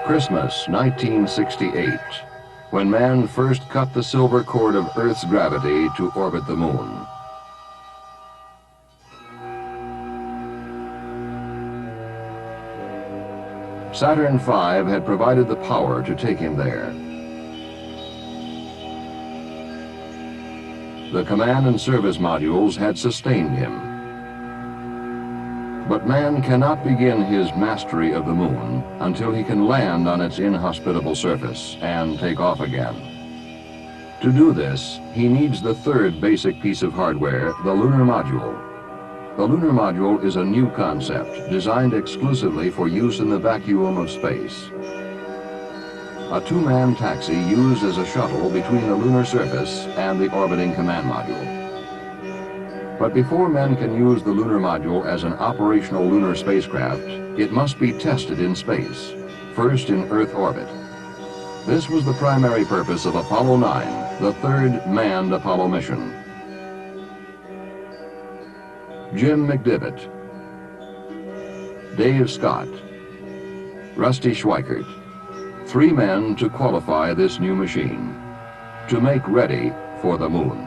Christmas 1968, when man first cut the silver cord of Earth's gravity to orbit the moon. Saturn V had provided the power to take him there. The command and service modules had sustained him. But man cannot begin his mastery of the moon until he can land on its inhospitable surface and take off again. To do this, he needs the third basic piece of hardware, the lunar module. The lunar module is a new concept designed exclusively for use in the vacuum of space. A two-man taxi used as a shuttle between the lunar surface and the orbiting command module. But before men can use the lunar module as an operational lunar spacecraft, it must be tested in space, first in Earth orbit. This was the primary purpose of Apollo 9, the third manned Apollo mission. Jim McDivitt, Dave Scott, Rusty Schweikert, three men to qualify this new machine, to make ready for the moon.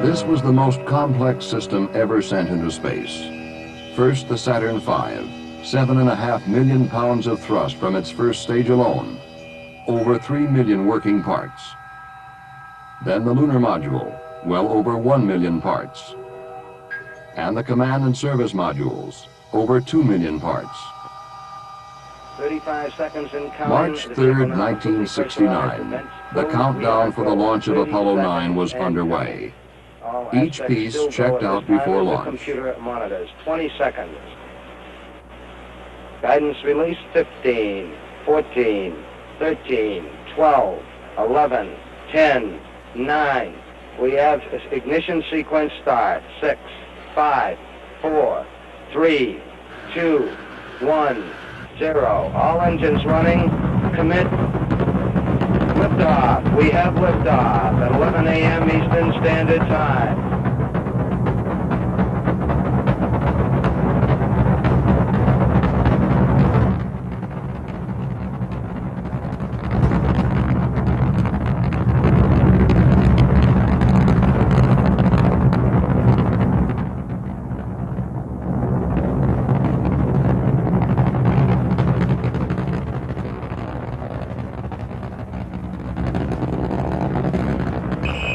This was the most complex system ever sent into space. First, the Saturn V, 7.5 million pounds of thrust from its first stage alone, over 3 million working parts. Then the lunar module, well over 1 million parts. And the command and service modules, over 2 million parts. 35 seconds in counting. March 3rd, 1969, the countdown for the launch of Apollo 9 was underway. Each piece checked out before launch. Computer monitors, 20 seconds. Guidance release, 15, 14, 13, 12, 11, 10, 9. We have ignition sequence start. 6, 5, 4, 3, 2, 1, 0. All engines running. Commit. Liftoff. We have liftoff at 11 a.m. Eastern Standard Time.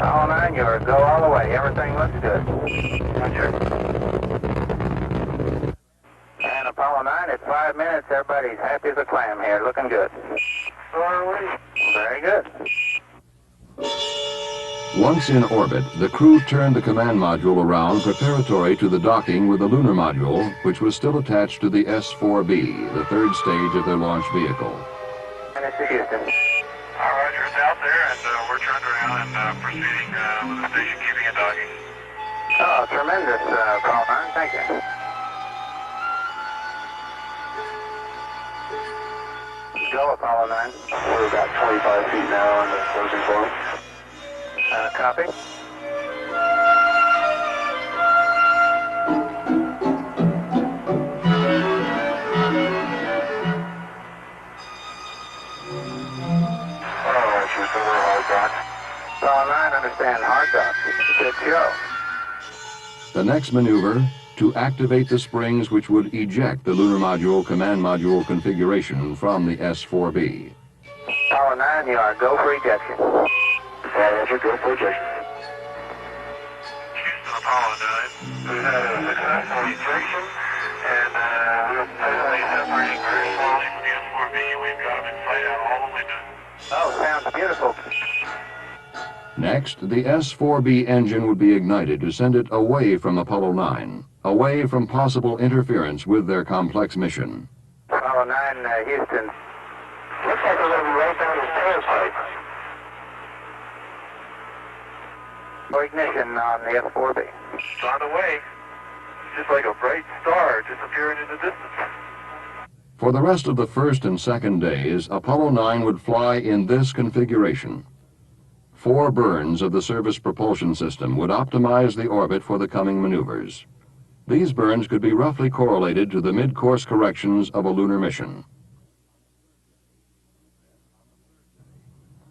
Apollo 9, you're go all the way. Everything looks good. Roger. And Apollo 9, at 5 minutes, everybody's happy as a clam here. Looking good. So are we. Very good. Once in orbit, the crew turned the command module around preparatory to the docking with the lunar module, which was still attached to the S-4B, the third stage of their launch vehicle. And it's Houston. Roger, it's out there, and we're turned around and proceeding with the station keeping it docking. Oh, tremendous, Apollo 9. Thank you. Go, Apollo 9. We're about 25 feet now on the closing floor. Copy. Apollo 9, understand hard dock. Good show. The next maneuver, to activate the springs which would eject the lunar module command module configuration from the S-4B. Apollo 9, you are go for ejection. Roger, go for ejection. Houston, Apollo 9. We've had a successful ejection, and we're presently separating very slowly from the S-4B. We've got them in sight out all the windows. Oh, sounds beautiful. Next, the S-4B engine would be ignited to send it away from Apollo 9, away from possible interference with their complex mission. Apollo 9, Houston. Looks like we're going to be right down the tailpipe. For ignition on the S-4B. It's on the way. It's just like a bright star disappearing in the distance. For the rest of the first and second days, Apollo 9 would fly in this configuration. 4 burns of the service propulsion system would optimize the orbit for the coming maneuvers. These burns could be roughly correlated to the mid-course corrections of a lunar mission.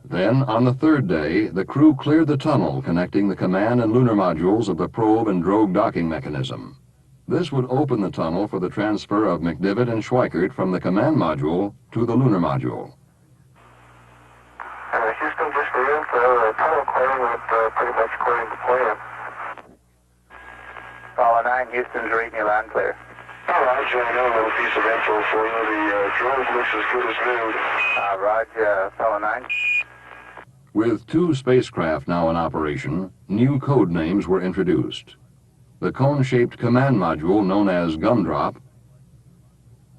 Then, on the third day, the crew cleared the tunnel connecting the command and lunar modules of the probe and drogue docking mechanism. This would open the tunnel for the transfer of McDivitt and Schweikert from the command module to the lunar module. Houston, just for info, tunnel clearing went pretty much according to plan. Apollo 9, Houston's reading you loud and clear. All right, Joe, I got a little piece of info for you. The drone looks as good as new. Roger, Apollo 9. With 2 spacecraft now in operation, new code names were introduced. The cone-shaped command module known as Gumdrop,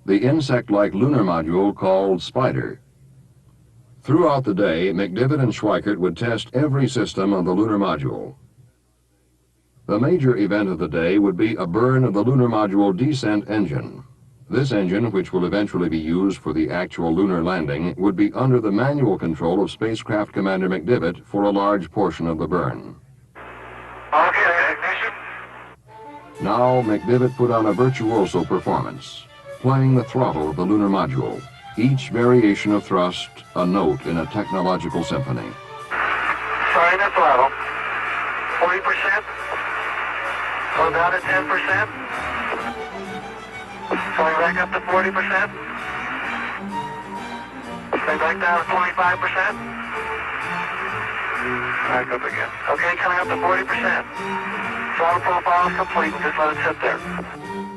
the insect-like lunar module called Spider. Throughout the day, McDivitt and Schweikert would test every system of the lunar module. The major event of the day would be a burn of the lunar module descent engine. This engine, which will eventually be used for the actual lunar landing, would be under the manual control of Spacecraft Commander McDivitt for a large portion of the burn. Okay, ignition. Now, McDivitt put on a virtuoso performance, playing the throttle of the lunar module, each variation of thrust a note in a technological symphony. Starting the throttle. 40%. Go down to 10%. Going back up to 40%. Stay back down to 25%. Back up again. Okay, coming up to 40%. Throttle profile is complete. Just let it sit there.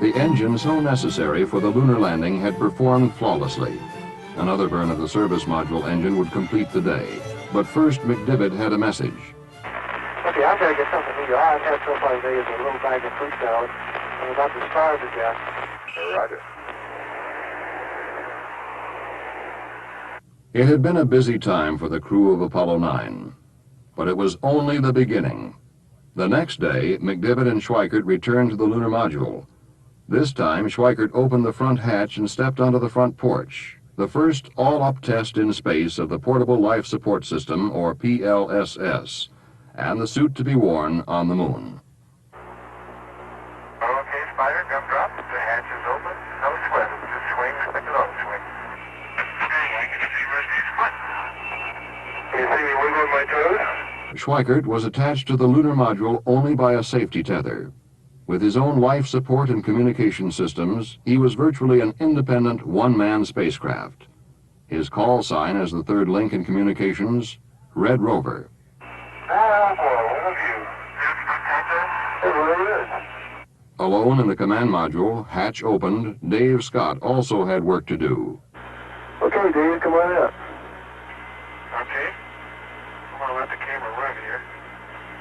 The engine so necessary for the lunar landing had performed flawlessly. Another burn of the service module engine would complete the day. But first, McDivitt had a message. Okay, I've got to get something to you. I've had so far today is a little bag of fruit salad. I'm about to starve to death. Roger. It had been a busy time for the crew of Apollo 9, but it was only the beginning. The next day, McDivitt and Schweikert returned to the lunar module. This time, Schweikert opened the front hatch and stepped onto the front porch, the first all-up test in space of the Portable Life Support System, or PLSS, and the suit to be worn on the moon. Okay, Spider, gumdrop. The hatch is open. No sweat. Just swing, stick it on, swing. Okay, I can see Rusty's foot. Can you see me wiggling my toes? Schweikert was attached to the lunar module only by a safety tether. With his own life support and communication systems, he was virtually an independent one-man spacecraft. His call sign as the third link in communications, Red Rover. Oh boy, what a view. It really is. Alone in the command module, hatch opened, Dave Scott also had work to do. Okay, Dave, come on up. Okay. I'm gonna let the camera run here.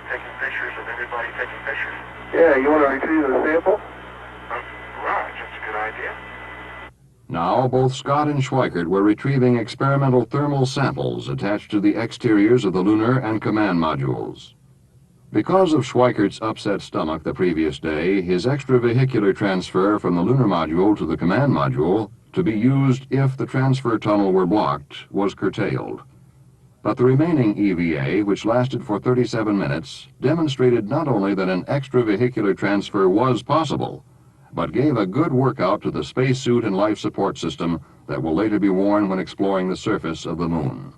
Taking pictures of everybody taking pictures. Yeah, you want to retrieve the sample? Right, that's a good idea. Now, both Scott and Schweikert were retrieving experimental thermal samples attached to the exteriors of the lunar and command modules. Because of Schweikert's upset stomach the previous day, his extravehicular transfer from the lunar module to the command module, to be used if the transfer tunnel were blocked, was curtailed. But the remaining EVA, which lasted for 37 minutes, demonstrated not only that an extravehicular transfer was possible, but gave a good workout to the spacesuit and life support system that will later be worn when exploring the surface of the moon.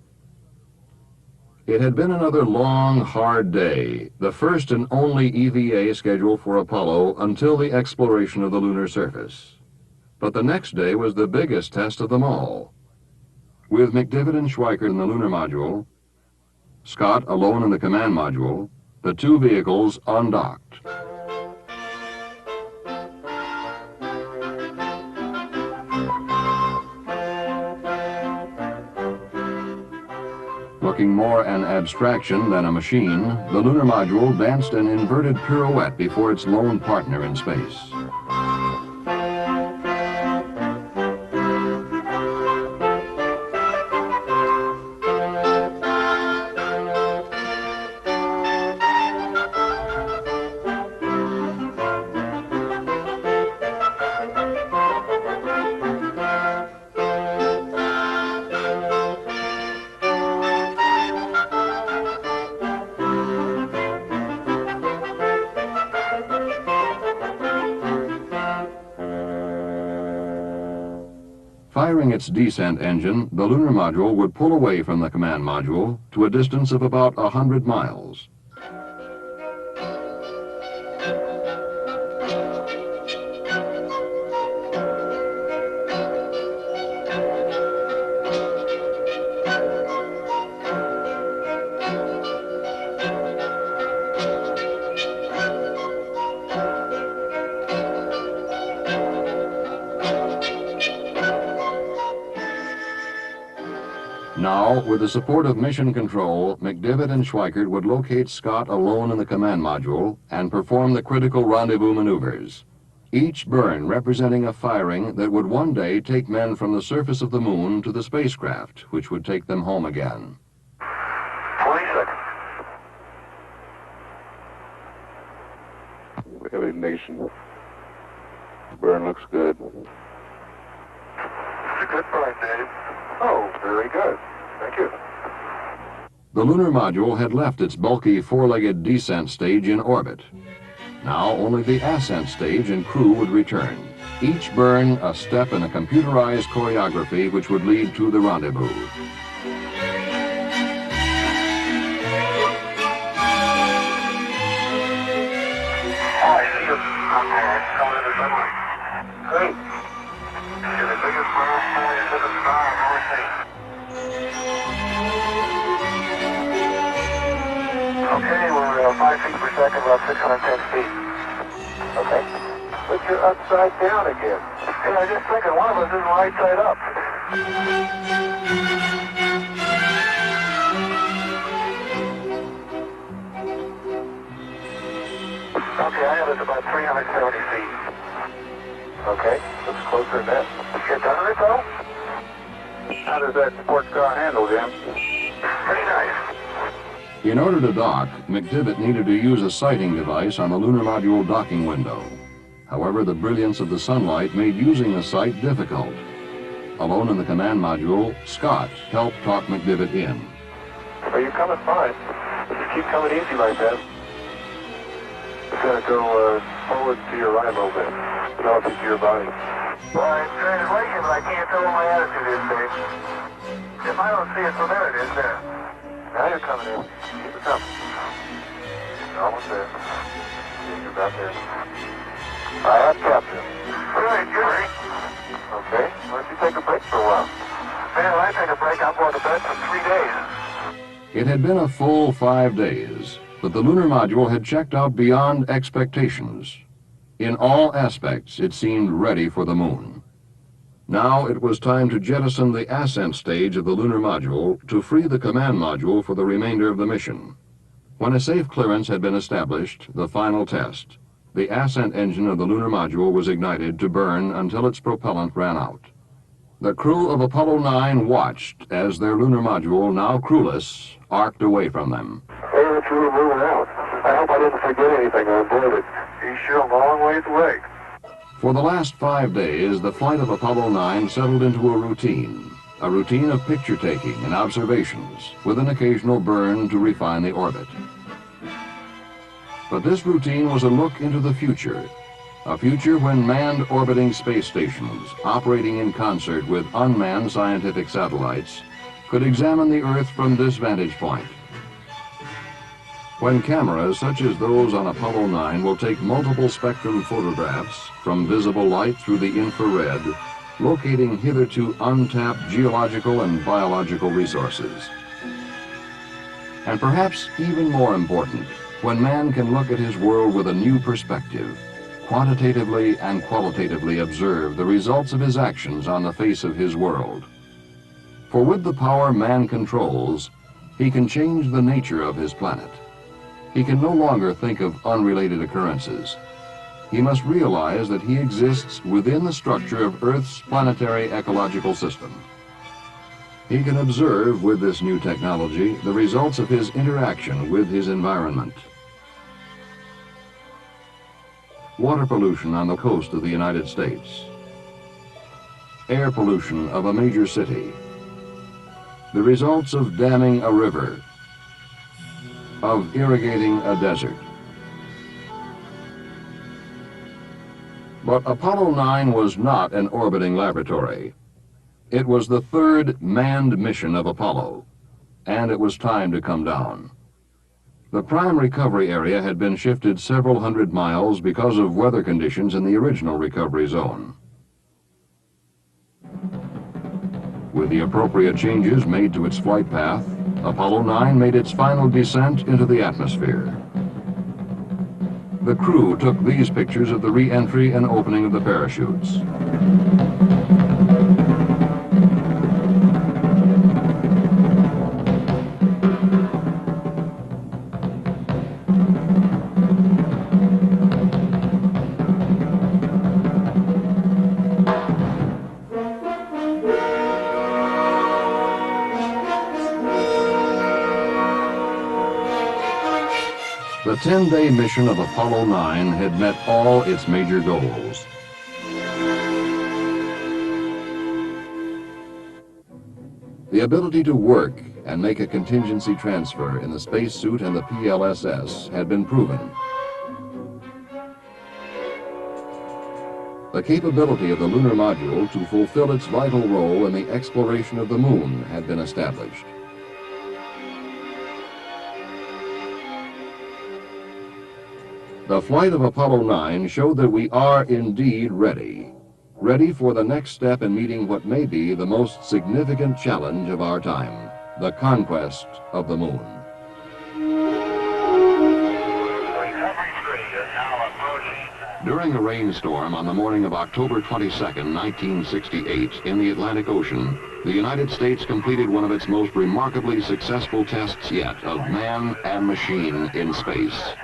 It had been another long, hard day, the first and only EVA scheduled for Apollo until the exploration of the lunar surface. But the next day was the biggest test of them all. With McDivitt and Schweikert in the lunar module, Scott alone in the command module, the 2 vehicles undocked. Looking more an abstraction than a machine, the lunar module danced an inverted pirouette before its lone partner in space. Firing its descent engine, the lunar module would pull away from the command module to a distance of about 100 miles. Now, with the support of Mission Control, McDivitt and Schweikert would locate Scott alone in the command module and perform the critical rendezvous maneuvers, each burn representing a firing that would one day take men from the surface of the moon to the spacecraft, which would take them home again. 20 seconds. We have ignition. Burn looks good. It's a good burn, Dave. Oh, very good. Thank you. The lunar module had left its bulky four-legged descent stage in orbit. Now only the ascent stage and crew would return, each burn a step in a computerized choreography which would lead to the rendezvous. I see you. Okay, coming in the sunlight. Great. You're the biggest blast fire into the sky I've ever seen. Okay, we're 5 feet per second, about 610 feet. Okay. But you're upside down again. Hey, I just thinking one of us isn't right side up. Okay, I have us about 370 feet. Okay, looks closer than that. Get done with it, though? How does that sports car handle, Jim? Pretty nice. In order to dock, McDivitt needed to use a sighting device on the lunar module docking window. However, the brilliance of the sunlight made using the sight difficult. Alone in the command module, Scott helped talk McDivitt in. Well, you're coming fine. But you keep coming easy like that. It's going to go forward to your right a little bit, relative to your body. Well, it's translation, but I can't tell what my attitude is, Dave. If I don't see it, so there it is, there. Now you're coming in. Keep it coming. You're almost there. You're about there. I have captured. Good, good. Okay, why don't you take a break for a while? Man, when I take a break, I'm going to bed for 3 days. It had been a full 5 days, but the lunar module had checked out beyond expectations. In all aspects, it seemed ready for the moon. Now it was time to jettison the ascent stage of the lunar module to free the command module for the remainder of the mission. When a safe clearance had been established, the final test, the ascent engine of the lunar module was ignited to burn until its propellant ran out. The crew of Apollo 9 watched as their lunar module, now crewless, arced away from them. Hey, that's really moving out. I hope I didn't forget anything on board it. He's sure a long ways away. For the last 5 days, the flight of Apollo 9 settled into a routine of picture-taking and observations, with an occasional burn to refine the orbit. But this routine was a look into the future, a future when manned orbiting space stations, operating in concert with unmanned scientific satellites, could examine the Earth from this vantage point. When cameras such as those on Apollo 9 will take multiple spectrum photographs from visible light through the infrared, locating hitherto untapped geological and biological resources. And perhaps even more important, when man can look at his world with a new perspective, quantitatively and qualitatively observe the results of his actions on the face of his world. For with the power man controls, he can change the nature of his planet. He can no longer think of unrelated occurrences. He must realize that he exists within the structure of Earth's planetary ecological system. He can observe with this new technology the results of his interaction with his environment. Water pollution on the coast of the United States. Air pollution of a major city. The results of damming a river, of irrigating a desert. But Apollo 9 was not an orbiting laboratory. It was the third manned mission of Apollo, and it was time to come down. The prime recovery area had been shifted several hundred miles because of weather conditions in the original recovery zone. With the appropriate changes made to its flight path, Apollo 9 made its final descent into the atmosphere. The crew took these pictures of the re-entry and opening of the parachutes. The 10-day mission of Apollo 9 had met all its major goals. The ability to work and make a contingency transfer in the spacesuit and the PLSS had been proven. The capability of the lunar module to fulfill its vital role in the exploration of the moon had been established. The flight of Apollo 9 showed that we are indeed ready for the next step in meeting what may be the most significant challenge of our time, the conquest of the moon. During a rainstorm on the morning of October 22, 1968, in the Atlantic Ocean, the United States completed one of its most remarkably successful tests yet of man and machine in space.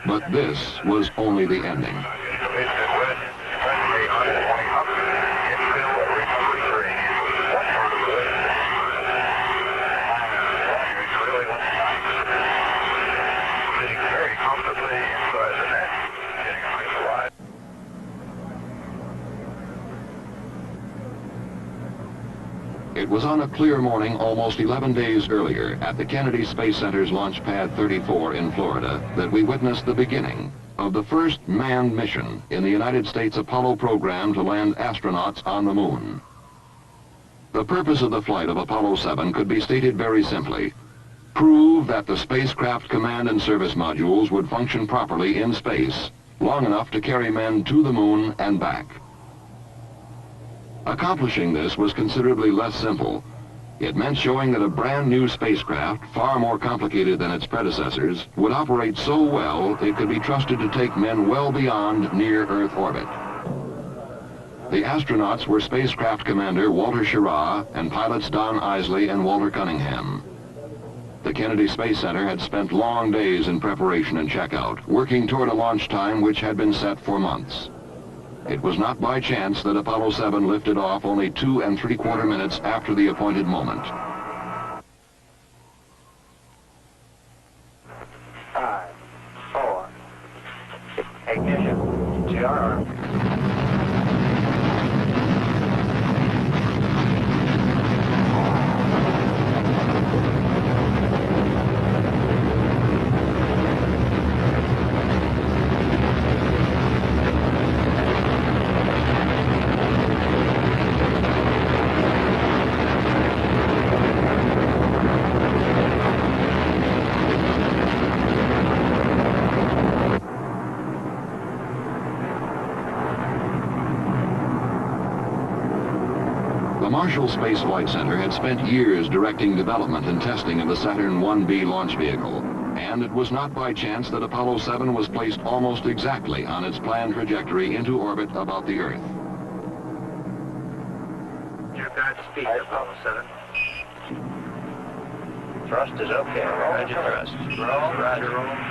But this was only the ending. It was on a clear morning almost 11 days earlier at the Kennedy Space Center's Launch Pad 34 in Florida that we witnessed the beginning of the first manned mission in the United States Apollo program to land astronauts on the moon. The purpose of the flight of Apollo 7 could be stated very simply: prove that the spacecraft command and service modules would function properly in space, long enough to carry men to the moon and back. Accomplishing this was considerably less simple. It meant showing that a brand new spacecraft, far more complicated than its predecessors, would operate so well it could be trusted to take men well beyond near-Earth orbit. The astronauts were spacecraft commander Walter Schirra and pilots Don Isley and Walter Cunningham. The Kennedy Space Center had spent long days in preparation and checkout, working toward a launch time which had been set for months. It was not by chance that Apollo 7 lifted off only 2 3/4 minutes after the appointed moment. 5, 4, ignition, GR. The Marshall Space Flight Center had spent years directing development and testing of the Saturn 1B launch vehicle, and it was not by chance that Apollo 7 was placed almost exactly on its planned trajectory into orbit about the Earth. Your Godspeed, Apollo 7. Thrust is okay. Roger thrust. Roger.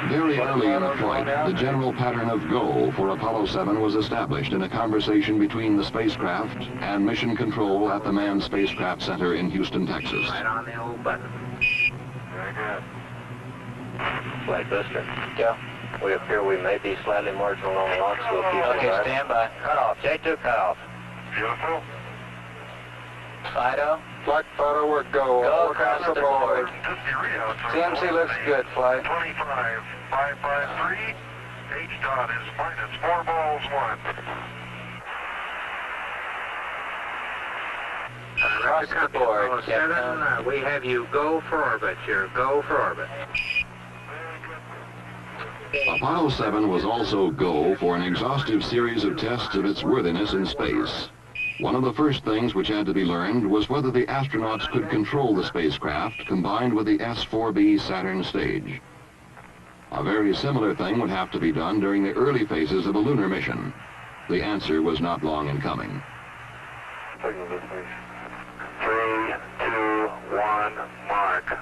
Very early in the flight, the general pattern of go for Apollo 7 was established in a conversation between the spacecraft and mission control at the Manned Spacecraft Center in Houston, Texas. Right on the old button. Very good. Flight booster. Yeah. We appear we may be slightly marginal on launch. We'll keep it. Okay, stand by. Cut off. J2 cut off. Beautiful. Fido, Flight photo, we're go. go across the board. CMC looks good, flight. 25, 553. H dot is minus 4 balls 1. Across the board, Apollo 7, we have you go for orbit. You're go for orbit. Apollo 7 was also go for an exhaustive series of tests of its worthiness in space. One of the first things which had to be learned was whether the astronauts could control the spacecraft combined with the S-4B Saturn stage. A very similar thing would have to be done during the early phases of a lunar mission. The answer was not long in coming. 3, 2, 1, mark.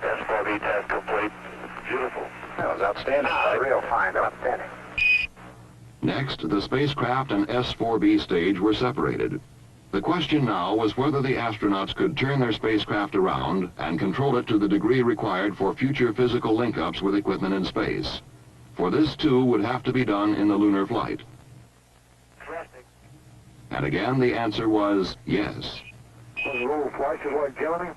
S-4B test complete. Beautiful. That was outstanding. Real fine, outstanding. Next, the spacecraft and S-4B stage were separated. The question now was whether the astronauts could turn their spacecraft around and control it to the degree required for future physical link-ups with equipment in space. For this, too, would have to be done in the lunar flight. And again, the answer was yes. Was the little flashes like Johnny?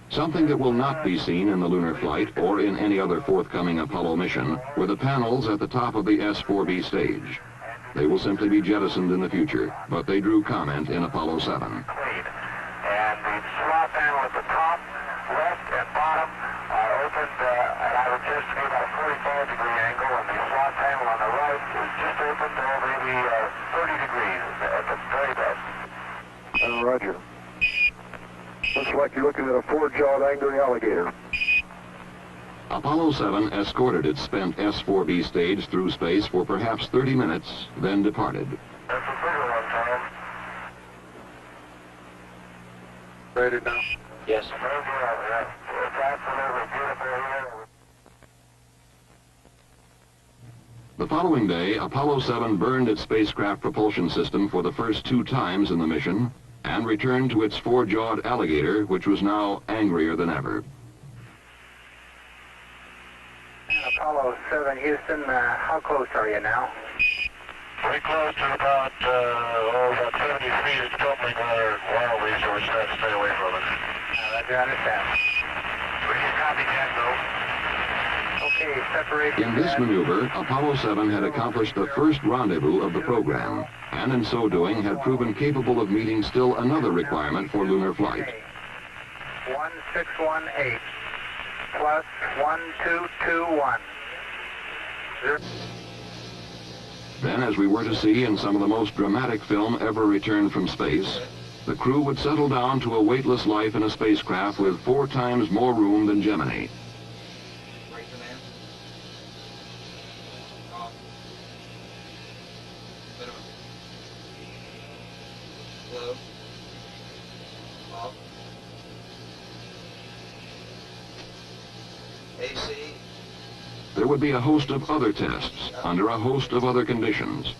Something that will not be seen in the lunar flight or in any other forthcoming Apollo mission were the panels at the top of the S-4B stage. They will simply be jettisoned in the future, but they drew comment in Apollo 7. And the slot panel at the top, left, and bottom are opened, and I would just give about a 45-degree angle, and the slot panel on the right is just opened maybe 30 degrees at the very best. Roger. Looks like you're looking at a four-jawed angry alligator. Apollo 7 escorted its spent S-4B stage through space for perhaps 30 minutes, then departed. That's a bigger one, Tom. Rated now? Yes. It's absolutely beautiful. The following day, Apollo 7 burned its spacecraft propulsion system for the first 2 times in the mission and returned to its four-jawed alligator, which was now angrier than ever. Apollo 7, Houston, how close are you now? Pretty close to about 70 feet. It's tumbling rather wildly, so we're trying to stay away from it. Roger, understand. We can copy that, though. Okay, separate. In this maneuver, Apollo 7 had accomplished the first rendezvous of the program, and in so doing had proven capable of meeting still another requirement for lunar flight. 1618 plus 1221. Then, as we were to see in some of the most dramatic film ever returned from space, the crew would settle down to a weightless life in a spacecraft with 4 times more room than Gemini. There would be a host of other tests under a host of other conditions.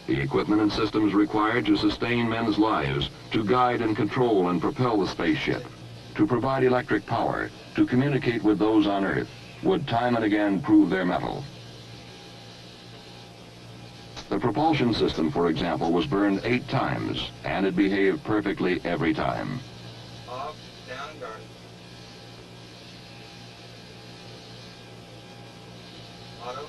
The equipment and systems required to sustain men's lives, to guide and control and propel the spaceship, to provide electric power, to communicate with those on Earth, would time and again prove their mettle. The propulsion system, for example, was burned 8 times, and it behaved perfectly every time. Off, down, guard. Auto.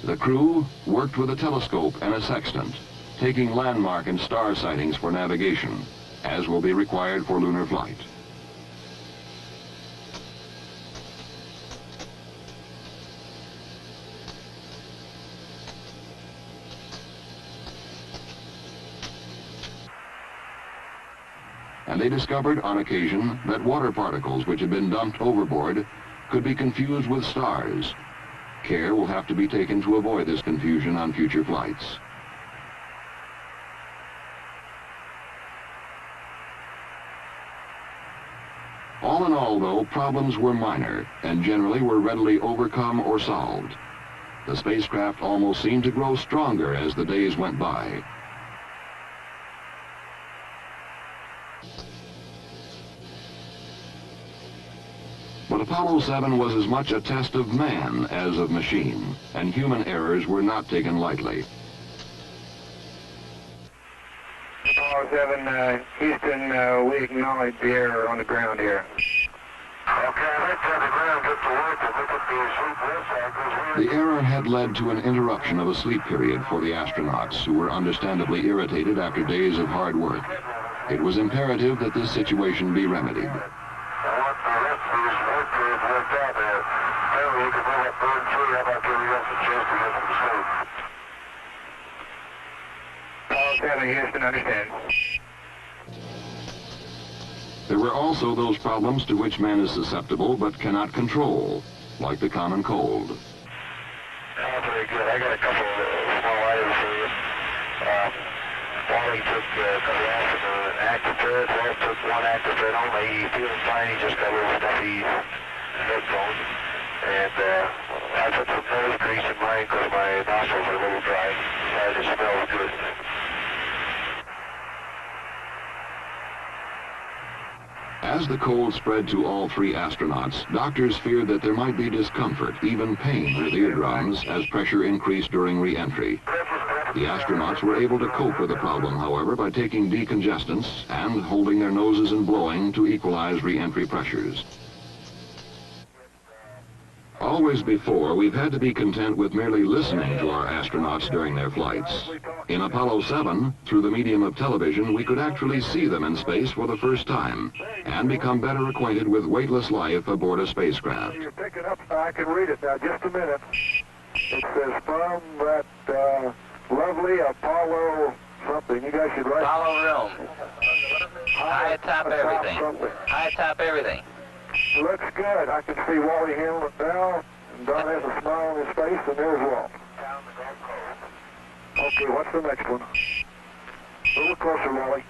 The crew worked with a telescope and a sextant, taking landmark and star sightings for navigation, as will be required for lunar flight. And they discovered on occasion that water particles which had been dumped overboard could be confused with stars. Care will have to be taken to avoid this confusion on future flights. All in all, though, problems were minor and generally were readily overcome or solved. The spacecraft almost seemed to grow stronger as the days went by. But Apollo 7 was as much a test of man as of machine, and human errors were not taken lightly. Apollo 7, Houston, we acknowledge the error on the ground here. Okay, I think the ground gets to work. I think it'd be a sleep this The error had led to an interruption of a sleep period for the astronauts, who were understandably irritated after days of hard work. It was imperative that this situation be remedied. I want the rest of these work periods worked out there. Maybe we could bring up bird 3. How about giving us a chance to get some sleep? Apollo 7, Houston, understand. There were also those problems to which man is susceptible but cannot control, like the common cold. Very good. I got a couple of small items for you. Wally took a couple off of an active thread. Walt took one active thread only. He feels fine. He just got a little stuffy headphones. And I put some nose grease in mine because my nostrils are a little dry. It just smells good. As the cold spread to all 3 astronauts, doctors feared that there might be discomfort, even pain in the eardrums, as pressure increased during re-entry. The astronauts were able to cope with the problem, however, by taking decongestants and holding their noses and blowing to equalize re-entry pressures. Always before, we've had to be content with merely listening to our astronauts during their flights. In Apollo 7, through the medium of television, we could actually see them in space for the first time and become better acquainted with weightless life aboard a spacecraft. You're picking up, I can read it now, just a minute. It says from that lovely Apollo something. You guys should write. Apollo room. High atop everything. High atop everything. Looks good. I can see Wally handling it now, and Don has a smile on his face, and there's Walt. Okay, what's the next one? A little closer, Wally.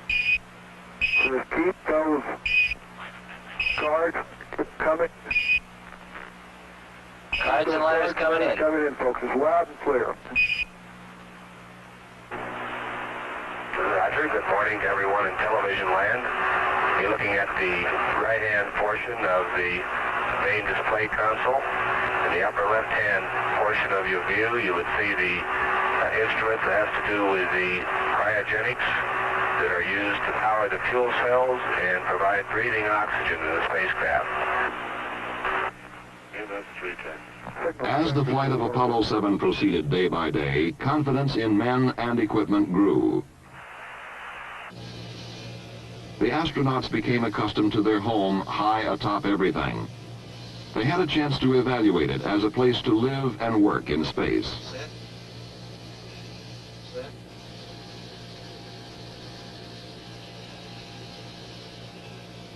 Says keep those cards coming. Cards and letters coming in. Coming in, folks. It's loud and clear. Roger. Good morning to everyone in television land. You're looking at the right-hand portion of the main display console. In the upper left-hand portion of your view, you would see the instrument that has to do with the cryogenics that are used to power the fuel cells and provide breathing oxygen to the spacecraft. As the flight of Apollo 7 proceeded day by day, confidence in men and equipment grew. The astronauts became accustomed to their home high atop everything. They had a chance to evaluate it as a place to live and work in space. Set. Set.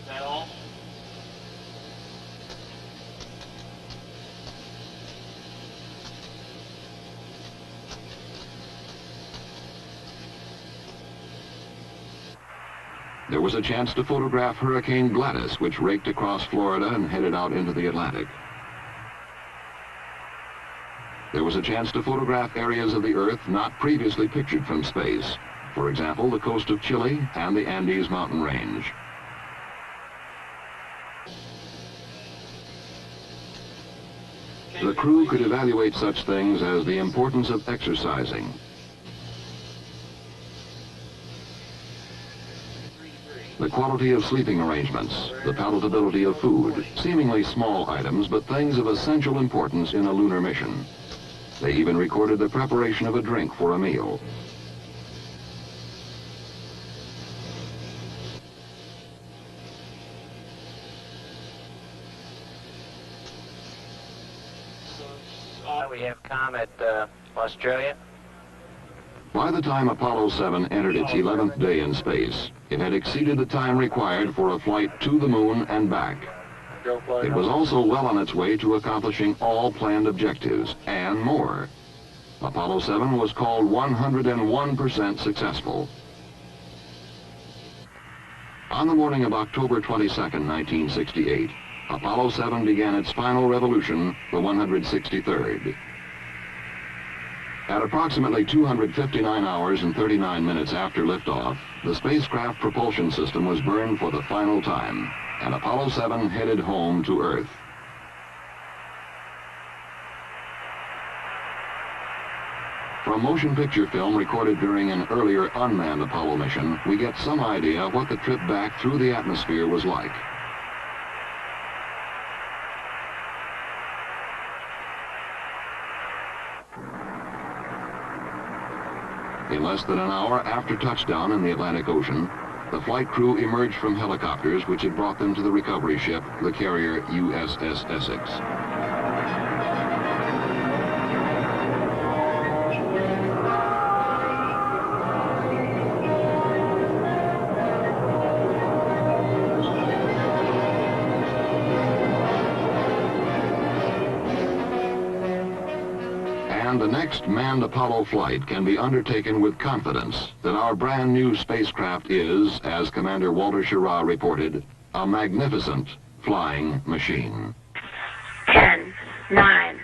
Is that all? There was a chance to photograph Hurricane Gladys, which raked across Florida and headed out into the Atlantic. There was a chance to photograph areas of the Earth not previously pictured from space. For example, the coast of Chile and the Andes mountain range. The crew could evaluate such things as the importance of exercising, the quality of sleeping arrangements, the palatability of food, seemingly small items, but things of essential importance in a lunar mission. They even recorded the preparation of a drink for a meal. We have Comet, Australia. By the time Apollo 7 entered its 11th day in space, it had exceeded the time required for a flight to the moon and back. It was also well on its way to accomplishing all planned objectives, and more. Apollo 7 was called 101% successful. On the morning of October 22, 1968, Apollo 7 began its final revolution, the 163rd. At approximately 259 hours and 39 minutes after liftoff, the spacecraft propulsion system was burned for the final time, and Apollo 7 headed home to Earth. From motion picture film recorded during an earlier unmanned Apollo mission, we get some idea of what the trip back through the atmosphere was like. In less than an hour after touchdown in the Atlantic Ocean, the flight crew emerged from helicopters which had brought them to the recovery ship, the carrier USS Essex. And the next manned Apollo flight can be undertaken with confidence that our brand new spacecraft is, as Commander Walter Schirra reported, a magnificent flying machine. 10, 9,